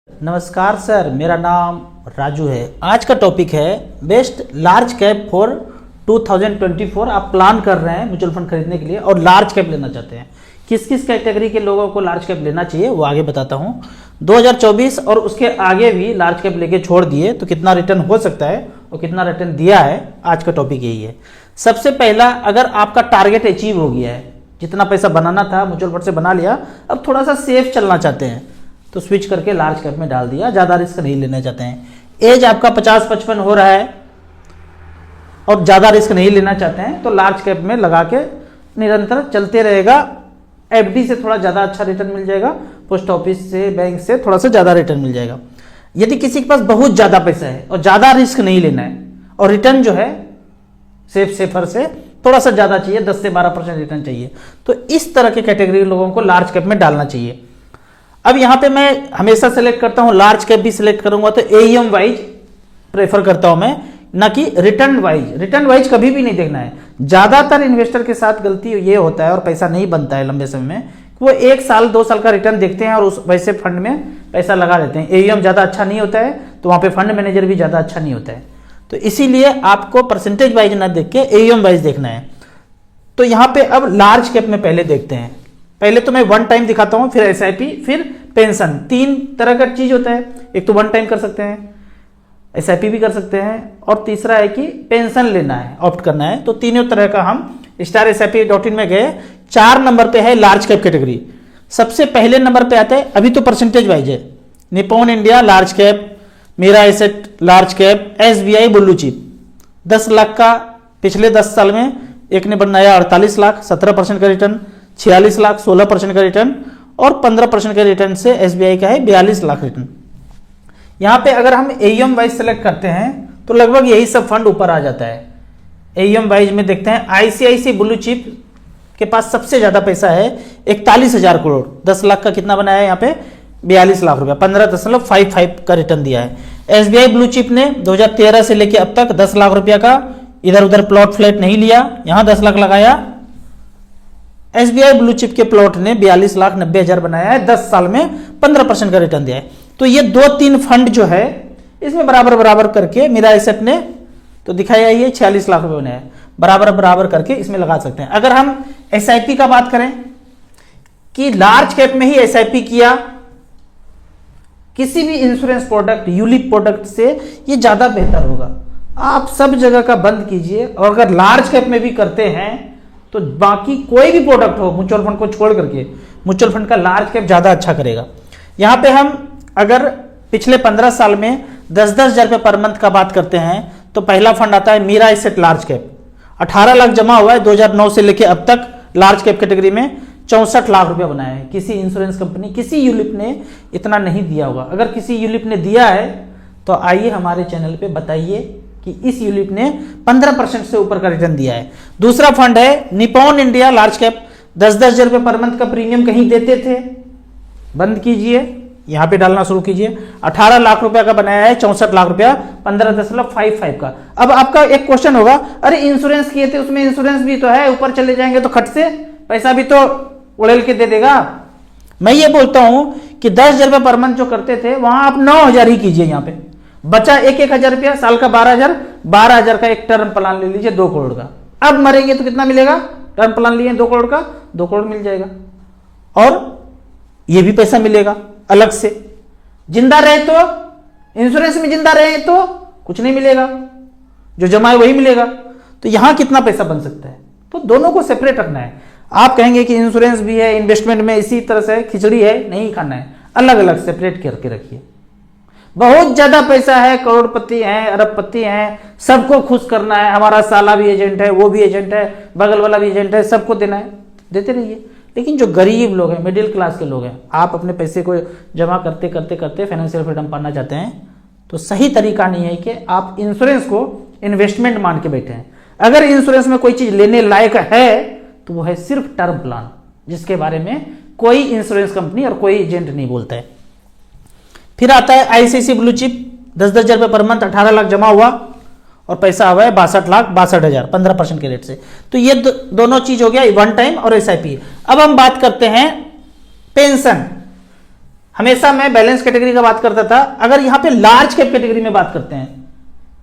नमस्कार सर, मेरा नाम राजू है। आज का टॉपिक है बेस्ट लार्ज कैप फॉर 2024। आप प्लान कर रहे हैं म्यूचुअल फंड खरीदने के लिए और लार्ज कैप लेना चाहते हैं। किस किस कैटेगरी के लोगों को लार्ज कैप लेना चाहिए वो आगे बताता हूं। 2024 और उसके आगे भी लार्ज कैप लेके छोड़ दिए तो कितना रिटर्न हो सकता है और कितना रिटर्न दिया है, आज का टॉपिक यही है। सबसे पहला, अगर आपका टारगेट अचीव हो गया है, जितना पैसा बनाना था म्यूचुअल फंड से बना लिया, अब थोड़ा सा सेफ चलना चाहते हैं तो स्विच करके लार्ज कैप में डाल दिया, ज़्यादा रिस्क नहीं लेना चाहते हैं। एज आपका 50-55 हो रहा है और ज़्यादा रिस्क नहीं लेना चाहते हैं तो लार्ज कैप में लगा के निरंतर चलते रहेगा। एफडी से थोड़ा ज़्यादा अच्छा रिटर्न मिल जाएगा, पोस्ट ऑफिस से, बैंक से थोड़ा सा ज़्यादा रिटर्न मिल जाएगा। यदि किसी के पास बहुत ज़्यादा पैसा है और ज़्यादा रिस्क नहीं लेना है और रिटर्न जो है सेफर से थोड़ा सा ज़्यादा चाहिए, 10 से 12% रिटर्न चाहिए, तो इस तरह के कैटेगरी लोगों को लार्ज कैप में डालना चाहिए। अब यहाँ पे मैं हमेशा सेलेक्ट करता हूँ, लार्ज कैप भी सिलेक्ट करूंगा तो एईएम वाइज प्रेफर करता हूं मैं, ना कि रिटर्न वाइज। रिटर्न वाइज कभी भी नहीं देखना है। ज्यादातर इन्वेस्टर के साथ गलती ये होता है और पैसा नहीं बनता है लंबे समय में, वो 1 साल 2 साल का रिटर्न देखते हैं और उस वैसे फंड में पैसा लगा देते हैं। एईएम ज्यादा अच्छा नहीं होता है तो वहां पे फंड मैनेजर भी ज्यादा अच्छा नहीं होता है, तो इसीलिए आपको परसेंटेज वाइज ना देख के एईएम वाइज देखना है। तो यहाँ पे अब लार्ज कैप में पहले देखते हैं। पहले तो मैं वन टाइम दिखाता हूं, फिर एसआईपी, फिर पेंशन। 3 तरह का चीज होता है। एक तो वन टाइम कर सकते हैं, एसआईपी भी कर सकते हैं, और तीसरा है कि पेंशन लेना है, ऑप्ट करना है। तो तीनों तरह का हम StarSIP.in में गए। 4 नंबर पे है लार्ज कैप कैटेगरी। सबसे पहले नंबर पे आता है, अभी तो परसेंटेज वाइज है, निपॉन इंडिया लार्ज कैप, मेरा asset large cap, SBI blue chip. 10 lakh का पिछले 10 साल में एक ने बनाया 48 लाख, 17% का रिटर्न, 46 लाख 16% का रिटर्न, और 15% के रिटर्न से SBI का है 42 लाख रिटर्न। यहां पे अगर हम एईएम वाइज सेलेक्ट करते हैं तो लगभग यही सब फंड ऊपर आ जाता है। एईएम वाइज में देखते हैं, ICICI ब्लू चिप के पास सबसे ज्यादा पैसा है, 41,000 करोड़। 10 लाख का कितना बनाया है यहाँ पे, 42 लाख रुपया, 15.55 का रिटर्न दिया है। SBI ब्लू चिप ने 2013 से लेकर अब तक 10 लाख रुपया का इधर उधर प्लॉट फ्लैट नहीं लिया, यहां 10 लाख लगाया। SBI ब्लू चिप के प्लॉट ने 42,90,000 बनाया है, 10 साल में 15% का रिटर्न दिया है। तो ये 2-3 फंड जो है इसमें बराबर बराबर करके मेरा एसेट ने तो दिखाया, ये 46 लाख रुपए बनाया है, बराबर बराबर करके इसमें लगा सकते हैं। अगर हम SIP का बात करें कि लार्ज कैप में ही SIP किया, किसी भी इंश्योरेंस प्रोडक्ट, यूलिप प्रोडक्ट से, ये ज्यादा बेहतर होगा। आप सब जगह का बंद कीजिए, और अगर लार्ज कैप में भी करते हैं तो बाकी कोई भी प्रोडक्ट हो म्यूचुअल फंड को छोड़ करके, म्यूचुअल फंड का लार्ज कैप ज्यादा अच्छा करेगा। यहां पे हम अगर पिछले 15 साल में 10-10 हजार रुपये पर मंथ का बात करते हैं तो पहला फंड आता है मेरा एसेट लार्ज कैप। 18 लाख जमा हुआ है 2009 से लेकर अब तक लार्ज कैप कैटेगरी में, 64 लाख रुपया बनाया है। किसी इंश्योरेंस कंपनी, किसी यूलिप ने इतना नहीं दिया होगा। अगर किसी यूलिप ने दिया है तो आइए हमारे चैनल पे बताइए कि इस यूलिप ने 15% से ऊपर का रिटर्न दिया है। दूसरा फंड है निपॉन इंडिया लार्ज कैप। 10-10 हजार रुपये पर मंथ का प्रीमियम कहीं देते थे, बंद कीजिए, यहां पे डालना शुरू कीजिए। 18 लाख रुपया का बनाया है, 64 लाख रुपया, 15.55 का। अब आपका एक क्वेश्चन होगा, अरे इंश्योरेंस किए थे, उसमें इंश्योरेंस भी तो है, ऊपर चले जाएंगे तो खट से पैसा भी तो उड़ेल के दे देगा। मैं ये बोलता हूं कि 10 हजार रुपये पर मंथ जो करते थे वहां आप 9,000 ही कीजिए। यहाँ पे बचा 1-1 हजार रुपया, साल का 12,000 का एक टर्म प्लान ले लीजिए 2 करोड़ का। अब मरेंगे तो कितना मिलेगा, टर्म प्लान लिए 2 करोड़ का, 2 करोड़ मिल जाएगा, और ये भी पैसा मिलेगा अलग से। जिंदा रहे तो, इंश्योरेंस में जिंदा रहे तो कुछ नहीं मिलेगा, जो जमा है वही मिलेगा। तो यहां कितना पैसा बन सकता है, तो दोनों को सेपरेट रखना है। आप कहेंगे कि इंश्योरेंस भी है, इन्वेस्टमेंट में इसी तरह से खिचड़ी है, नहीं खाना है, अलग अलग सेपरेट करके रखिए। बहुत ज्यादा पैसा है, करोड़पति हैं, अरबपति हैं, सबको खुश करना है, हमारा साला भी एजेंट है, वो भी एजेंट है, बगल वाला भी एजेंट है, सबको देना है, देते रहिए। लेकिन जो गरीब लोग हैं, मिडिल क्लास के लोग हैं, आप अपने पैसे को जमा करते करते करते फाइनेंशियल फ्रीडम पाना चाहते हैं, तो सही तरीका नहीं है कि आप इंश्योरेंस को इन्वेस्टमेंट मान के बैठे हैं। अगर इंश्योरेंस में कोई चीज लेने लायक है तो वो है सिर्फ टर्म प्लान, जिसके बारे में कोई इंश्योरेंस कंपनी और कोई एजेंट नहीं बोलता है। फिर आता है ICICI ब्लू चिप। 10-10 हजार रुपये पर मंथ, 18 लाख जमा हुआ और पैसा हुआ है 62,62,000, 15% के रेट से। तो ये दोनों चीज हो गया, वन टाइम और SIP। अब हम बात करते हैं पेंशन। हमेशा मैं बैलेंस कैटेगरी का बात करता था। अगर यहां पे लार्ज कैप कैटेगरी में बात करते हैं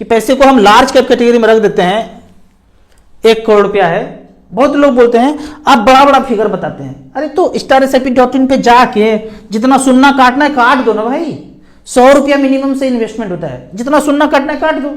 कि पैसे को हम लार्ज कैप कैटेगरी में रख देते हैं, 1 करोड़ रुपया है, बहुत लोग बोलते हैं आप बड़ा बड़ा फिगर बताते हैं। अरे तो StarSIP.in पे जाके जितना सुनना काटना है काट दो ना भाई। 100 रुपया मिनिमम से इन्वेस्टमेंट होता है, जितना सुनना काटना है काट दो।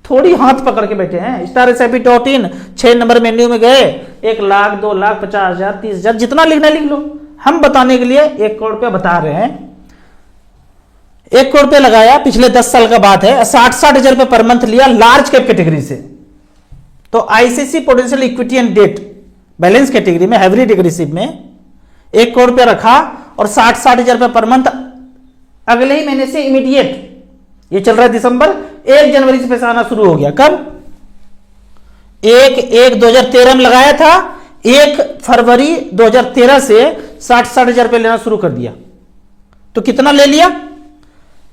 थोड़ी हाथ पकड़ के बैठे हैं। StarSIP.in 6 नंबर मेन्यू में गए, 1 लाख 2 लाख 50,000 30,000 जितना लिखना लिख लो। हम बताने के लिए 1 करोड़ रुपया बता रहे हैं। 1 करोड़ रुपया लगाया, पिछले 10 साल का बात है, 60 हजार रुपये पर मंथ लिया लार्ज कैप कैटेगरी से। तो ICICI potential equity and debt balance category में हाइब्रिड एग्रेसिव में 1 करोड़ रुपया रखा और 60 हजार रुपये पर मंथ अगले ही महीने से इमीडिएट, ये चल रहा है दिसंबर, 1 जनवरी से पैसा आना शुरू हो गया। कब? 1/1/2013 में लगाया था, 1 फरवरी 2013 से 60 हजार रुपये लेना शुरू कर दिया। तो कितना ले लिया?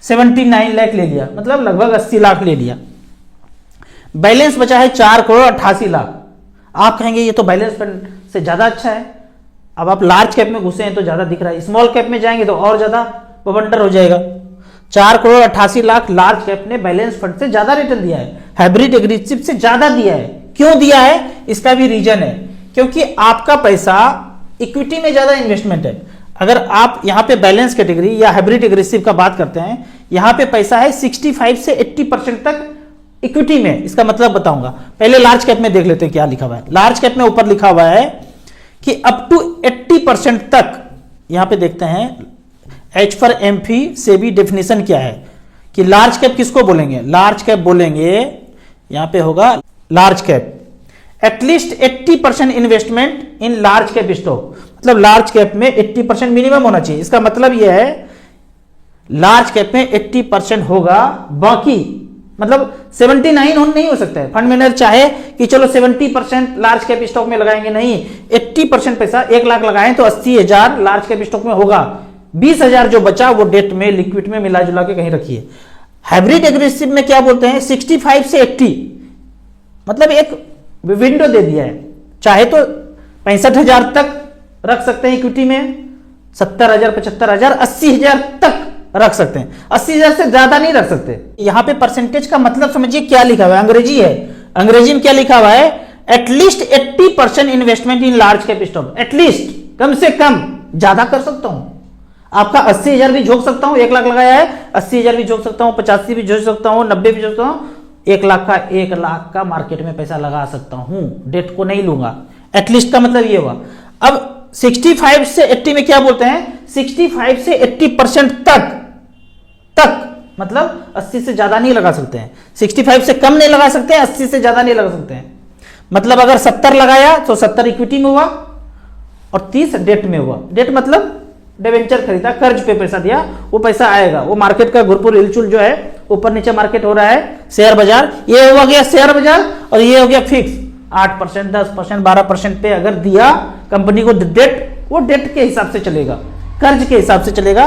79 लाख ले लिया, मतलब लगभग 80 लाख ले लिया। बैलेंस बचा है 4 करोड़ 88 लाख। आप कहेंगे ये तो बैलेंस फंड से ज्यादा अच्छा है। अब आप लार्ज कैप में घुसे हैं तो ज्यादा दिख रहा है, स्मॉल कैप में जाएंगे तो और ज्यादा बवंडर हो जाएगा। 4 करोड़ 88 लाख लार्ज कैप ने बैलेंस फंड से ज्यादा रिटर्न दिया है, हाइब्रिड एग्रेसिव से ज्यादा दिया है। क्यों दिया है? इसका भी रीजन है, क्योंकि आपका पैसा इक्विटी में ज्यादा इन्वेस्टमेंट है। अगर आप यहां पे बैलेंस कैटेगरी या हाइब्रिड एग्रेसिव का बात करते हैं, यहां पे पैसा है 65 से 80% तक इक्विटी में। इसका मतलब बताऊंगा, पहले लार्ज कैप में देख लेते हैं क्या लिखा हुआ है। लार्ज कैप में ऊपर लिखा हुआ है कि अप टू 80% तक, यहां पे देखते हैं एच फॉर एमफी से भी डेफिनेशन क्या है कि लार्ज कैप किसको बोलेंगे। लार्ज कैप बोलेंगे, यहां पे होगा large cap at least 80% investment in large cap stock, मतलब लार्ज कैप में 80% मिनिमम होना चाहिए। इसका मतलब यह है लार्ज कैप में 80% होगा, बाकी मतलब 79 नहीं हो सकता है। फंड मैनेजर चाहे कि चलो 70% लार्ज कैप स्टॉक में लगाएंगे, नहीं, 80% पैसा 1 लाख लगाएं तो 80,000 लार्ज कैप स्टॉक में होगा, 20,000 जो बचा वो डेट में लिक्विड में मिला जुला के कहीं रखिए। हाइब्रिड एग्रेसिव में क्या बोलते हैं 65 से 80, मतलब एक विंडो दे दिया है। चाहे तो 65,000 तक रख सकते हैं इक्विटी में, 70,000 75,000 80,000 तक रख सकते हैं, 80,000 से ज्यादा नहीं रख सकते। यहां पे परसेंटेज का मतलब समझिए क्या लिखा हुआ है, अंग्रेजी है। अंग्रेजी में क्या लिखा हुआ है? At least 80% investment in large cap stock. At least, कम से कम, ज्यादा कर सकता हूं, आपका 80,000 भी झोंक सकता हूं। 1 लाख लगाया है, 80,000 भी झोंक सकता हूं, 85 भी झोंक सकता हूं, 90 भी झोंक सकता हूं, 1 लाख का मार्केट में पैसा लगा सकता हूं, डेट को नहीं लूंगा। एटलीस्ट का मतलब ये हुआ। अब 65 से 80 में क्या बोलते हैं? 65 से 80% तक मतलब 80 से ज्यादा नहीं लगा सकते हैं, 65 से कम नहीं लगा सकते हैं, 80 से ज्यादा नहीं लगा सकते हैं। मतलब अगर 70 लगाया तो 70 इक्विटी में हुआ और 30 डेट में हुआ। डेट मतलब डिवेंचर खरीदा, कर्ज पे पैसा दिया, वो पैसा आएगा। वो मार्केट का गुरपुर हिलचुल जो है, ऊपर नीचे मार्केट हो रहा है, शेयर बाजार, ये हो गया शेयर बाजार और ये हो गया फिक्स 8% 10% 12% पे अगर दिया कंपनी को डेट, वो डेट के हिसाब से चलेगा, कर्ज के हिसाब से चलेगा।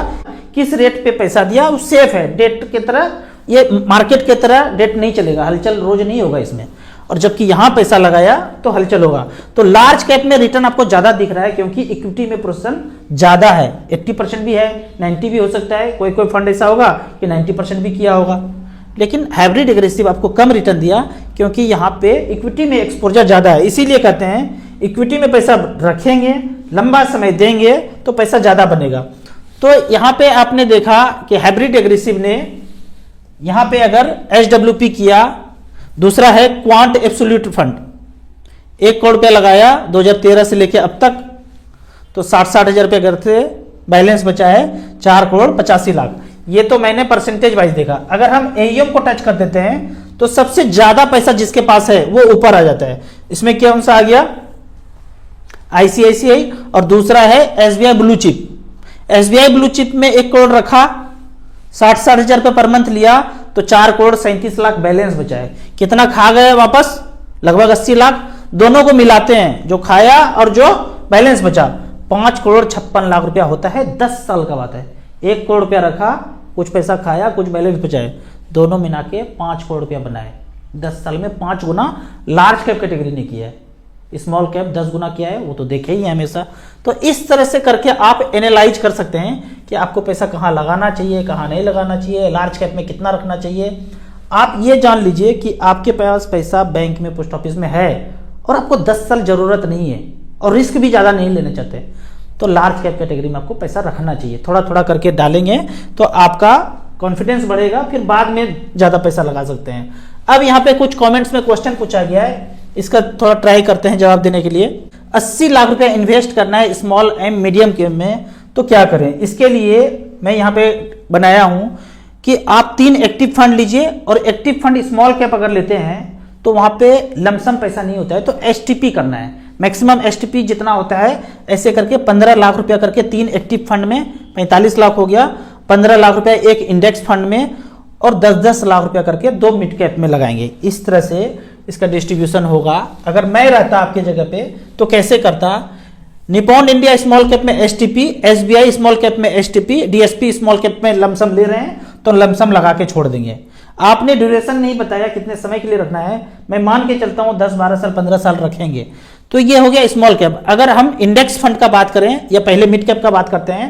किस रेट पे पैसा दिया वो सेफ है, डेट की तरह, ये मार्केट की तरह डेट नहीं चलेगा, हलचल रोज नहीं होगा इसमें। और जबकि यहां पैसा लगाया तो हलचल होगा। तो लार्ज कैप में रिटर्न आपको ज्यादा दिख रहा है क्योंकि इक्विटी में पोर्शन ज्यादा है, 80% भी है, 90 भी हो सकता है। कोई कोई फंड ऐसा होगा कि 90% भी किया होगा। लेकिन हाइब्रिड एग्रेसिव आपको कम रिटर्न दिया क्योंकि यहां पे इक्विटी में एक्सपोजर ज्यादा है। इसीलिए कहते हैं इक्विटी में पैसा रखेंगे, लंबा समय देंगे तो पैसा ज्यादा बनेगा। तो यहां पे आपने देखा कि हाइब्रिड एग्रेसिव ने यहां पे अगर SWP किया, दूसरा है क्वांट एब्सोल्यूट फंड, 1 करोड़ रुपया लगाया 2013 से लेके अब तक, तो 60 हजार रुपये घर से बैलेंस बचा है 4 करोड़ 85 लाख। ये तो मैंने परसेंटेज वाइज देखा। अगर हम AUM को टच कर देते हैं तो सबसे ज्यादा पैसा जिसके पास है वो ऊपर आ जाता है। इसमें कौन सा आ गया? ICICI और दूसरा है SBI blue chip. SBI blue chip में 1 करोड़ रखा, 60 हजार रुपये पर मंथ लिया तो 4 करोड़ 37 लाख बैलेंस बचा है। कितना खा गए वापस? लगभग 80 लाख। दोनों को मिलाते हैं, जो खाया और जो बैलेंस बचा, 5 करोड़ 56 लाख रुपया होता है। 10 साल का बात है। 1 करोड़ रुपया रखा, कुछ पैसा खाया, कुछ बैलेंस बचाए, दोनों मिला के 5 करोड़ रुपया बनाए। 10 साल में 5 गुना लार्ज कैप कैटेगरी ने किया है। स्मॉल कैप 10 गुना किया है, वो तो देखे ही है हमेशा। तो इस तरह से करके आप एनालाइज कर सकते हैं कि आपको पैसा कहाँ लगाना चाहिए, कहाँ नहीं लगाना चाहिए, लार्ज कैप में कितना रखना चाहिए। आप ये जान लीजिए कि आपके पास पैसा बैंक में, पोस्ट ऑफिस में है और आपको 10 साल जरूरत नहीं है और रिस्क भी ज़्यादा नहीं लेना चाहते, तो लार्ज कैप कैटेगरी में आपको पैसा रखना चाहिए। थोड़ा थोड़ा करके डालेंगे तो आपका कॉन्फिडेंस बढ़ेगा, फिर बाद में ज़्यादा पैसा लगा सकते हैं। अब यहाँ पे कुछ कमेंट्स में क्वेश्चन पूछा गया है, इसका थोड़ा ट्राई करते हैं जवाब देने के लिए। 80 लाख रुपया इन्वेस्ट करना है स्मॉल एंड मीडियम कैप में, तो क्या करें? इसके लिए मैं यहाँ पे बनाया हूँ कि आप 3 एक्टिव फंड लीजिए, और एक्टिव फंड स्मॉल कैप अगर लेते हैं तो वहाँ पे लमसम पैसा नहीं होता है, तो एसटीपी करना है। मैक्सिमम एसटीपी जितना होता है ऐसे करके 15 लाख रुपया करके 3 एक्टिव फंड में 45 लाख हो गया, 15 लाख रुपया एक इंडेक्स फंड में, और 10-10 लाख रुपया करके 2 मिड कैप में लगाएंगे। इस तरह से इसका डिस्ट्रीब्यूशन होगा। अगर मैं रहता आपके जगह पे तो कैसे करता? निपॉन इंडिया स्मॉल कैप में एसटीपी, एसबीआई स्मॉल कैप में एसटीपी, डीएसपी स्मॉल कैप में लमसम ले रहे हैं तो लमसम लगा के छोड़ देंगे। आपने ड्यूरेशन नहीं बताया कितने समय के लिए रखना है, मैं मान के चलता हूं 10-12 साल 15 साल रखेंगे, तो ये हो गया स्मॉल कैप। अगर हम इंडेक्स फंड का बात करें या पहले मिड कैप का बात करते हैं,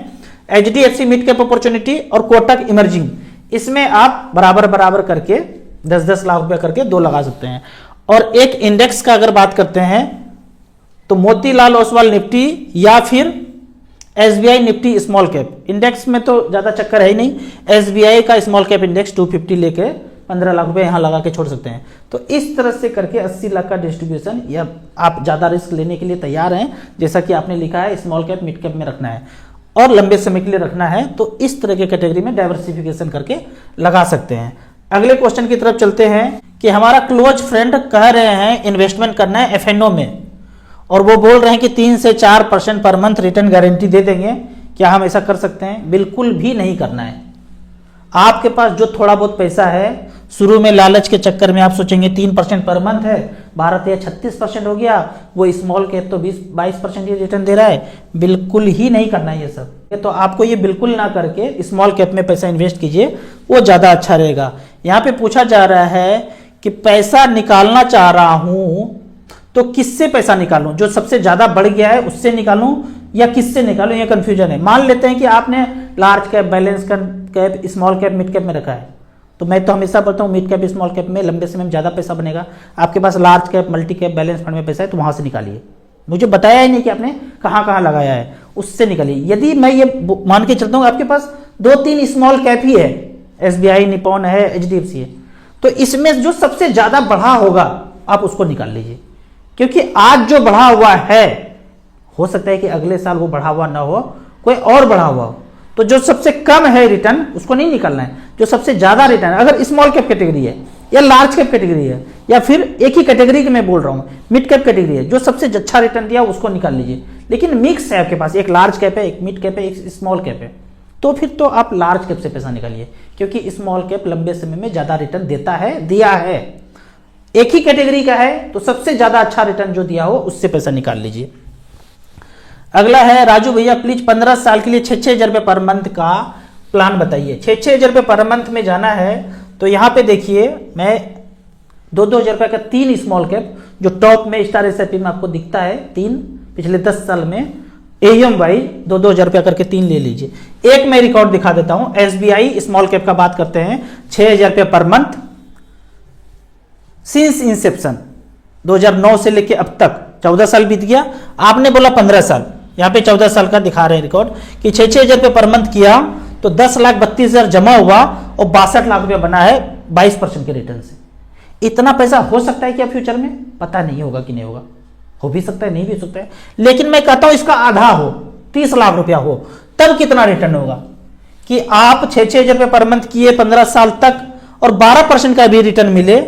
एचडीएफसी मिड कैप अपॉर्चुनिटी और कोटक इमर्जिंग, इसमें आप बराबर बराबर करके 10-10 लाख रुपया करके 2 लगा सकते हैं। और एक इंडेक्स का अगर बात करते हैं तो मोतीलाल ओसवाल निफ्टी या फिर SBI Nifty small cap. Index में तो ज्यादा चक्कर है ही नहीं, एसबीआई का स्मॉल कैप इंडेक्स 250 लेके 15 लाख रुपए यहां लगा के छोड़ सकते हैं। तो इस तरह से करके 80 लाख का डिस्ट्रीब्यूशन, या आप ज्यादा रिस्क लेने के लिए तैयार हैं, जैसा कि आपने लिखा है स्मॉल कैप मिड कैप में रखना है और लंबे समय के लिए रखना है, तो इस तरह के कैटेगरी में डाइवर्सिफिकेशन करके लगा सकते हैं। अगले क्वेश्चन की तरफ चलते हैं कि हमारा क्लोज फ्रेंड कह रहे हैं इन्वेस्टमेंट करना है एफएनओ में, और वो बोल रहे हैं कि 3 से 4% पर मंथ रिटर्न गारंटी दे देंगे, क्या हम ऐसा कर सकते हैं? बिल्कुल भी नहीं करना है। आपके पास जो थोड़ा बहुत पैसा है, शुरू में लालच के चक्कर में आप सोचेंगे 3% पर मंथ है, भारत या 36% हो गया, वो स्मॉल कैप तो 20-22% ही रिटर्न दे रहा है, बिल्कुल ही नहीं करना है ये सब। तो आपको ये बिल्कुल ना करके स्मॉल कैप में पैसा इन्वेस्ट कीजिए, वो ज्यादा अच्छा रहेगा। यहाँ पे पूछा जा रहा है कि पैसा निकालना चाह रहा हूं तो किससे पैसा निकालूं? जो सबसे ज्यादा बढ़ गया है उससे निकालूं या किससे निकालूं, ये कंफ्यूजन है। मान लेते हैं कि आपने large cap, balance cap, small cap, mid cap में रखा है, तो मैं तो हमेशा बोलता हूं मिड कैप, स्मॉल कैप में लंबे समय में ज्यादा पैसा बनेगा। आपके पास large cap, multi cap, balance fund में पैसा है तो वहां से निकालिए। मुझे बताया ही नहीं कि आपने कहां कहां लगाया है, उससे निकालिए। यदि मैं ये मान के चलता हूं आपके पास 2-3 स्मॉल कैप ही है, एसबीआई, निपॉन है, एचडीएफसी है, तो इसमें जो सबसे ज्यादा बढ़ा होगा आप उसको निकाल लीजिए, क्योंकि आज जो बढ़ा हुआ है हो सकता है कि अगले साल वो बढ़ा हुआ ना हो, कोई और बढ़ा हुआ हो। तो जो सबसे कम है रिटर्न उसको नहीं निकालना है, जो सबसे ज्यादा रिटर्न, अगर स्मॉल कैप कैटेगरी है या लार्ज कैप कैटेगरी है या फिर एक ही कैटेगरी की मैं बोल रहा हूं मिड कैप कैटेगरी है, जो सबसे अच्छा रिटर्न दिया उसको निकाल लीजिए। लेकिन मिक्स है आपके पास, एक लार्ज कैप है, एक मिड कैप है, एक स्मॉल कैप है, तो फिर तो आप लार्ज कैप से पैसा निकालिए, क्योंकि स्मॉल कैप लंबे समय में ज्यादा रिटर्न देता है, दिया है। एक ही कैटेगरी का है तो सबसे ज्यादा अच्छा रिटर्न जो दिया हो उससे पैसा निकाल लीजिए। अगला है राजू भैया प्लीज 15 साल के लिए 6-6 हजार रुपये पर मंथ का प्लान बताइए। 6-6 हजार रुपये पर मंथ में जाना है तो यहां पे देखिए मैं 2-2 हजार रुपये का 3 स्मॉल कैप जो टॉप में स्टार एसआईपी में आपको दिखता है 3 पिछले 10 साल में एएम वाइज 2-2 हजार रुपया करके 3 ले लीजिए। एक मैं रिकॉर्ड दिखा देता हूं, एसबीआई स्मॉल कैप का बात करते हैं 6 हजार रुपये पर मंथ सिंस इंसेप्शन 2009 से लेके अब तक 14 साल बीत गया, आपने बोला 15 साल, यहां पे 14 साल का दिखा रहे हैं रिकॉर्ड कि 6-6 हजार रुपये पर मंथ किया तो 10,32,000 जमा हुआ और 62 लाख रुपया बना है 22% के रिटर्न से। इतना पैसा हो सकता है क्या फ्यूचर में? पता नहीं होगा कि नहीं होगा, हो भी सकता है, नहीं भी हो सकता है, लेकिन मैं कहता हूं इसका आधा हो, 30 लाख रुपया हो, तब कितना रिटर्न होगा कि आप 6-6 हजार रुपये पर मंथ किए 15 साल तक और 12% का भी रिटर्न मिले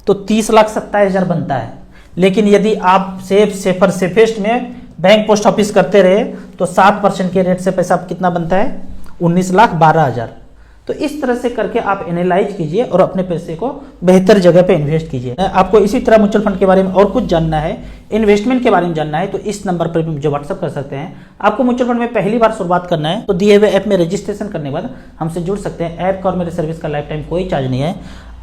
तो 30,27,000 बनता है। लेकिन यदि आप सेफेस्ट में बैंक पोस्ट ऑफिस करते रहे तो 7% के रेट से पैसा कितना बनता है? 19,12,000। तो इस तरह से करके आप एनालाइज कीजिए और अपने पैसे को बेहतर जगह पे इन्वेस्ट कीजिए। आपको इसी तरह म्यूचुअल फंड के बारे में और कुछ जानना है, इन्वेस्टमेंट के बारे में जानना है तो इस नंबर पर भी मुझे व्हाट्सअप कर सकते हैं। आपको म्यूचुअल फंड में पहली बार शुरुआत करना है तो दिए हुए ऐप में रजिस्ट्रेशन करने के बाद हमसे जुड़ सकते हैं। ऐप का और मेरे सर्विस का लाइफ टाइम कोई चार्ज नहीं है।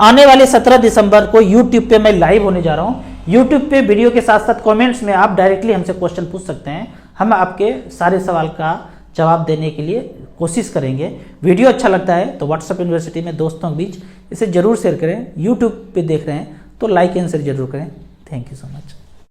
आने वाले 17 दिसंबर को यूट्यूब पे मैं लाइव होने जा रहा हूँ। यूट्यूब पे वीडियो के साथ साथ कमेंट्स में आप डायरेक्टली हमसे क्वेश्चन पूछ सकते हैं, हम आपके सारे सवाल का जवाब देने के लिए कोशिश करेंगे। वीडियो अच्छा लगता है तो व्हाट्सएप यूनिवर्सिटी में दोस्तों के बीच इसे जरूर शेयर करें। यूट्यूब पे देख रहे हैं तो लाइक एंड शेयर जरूर करें। Thank you so much.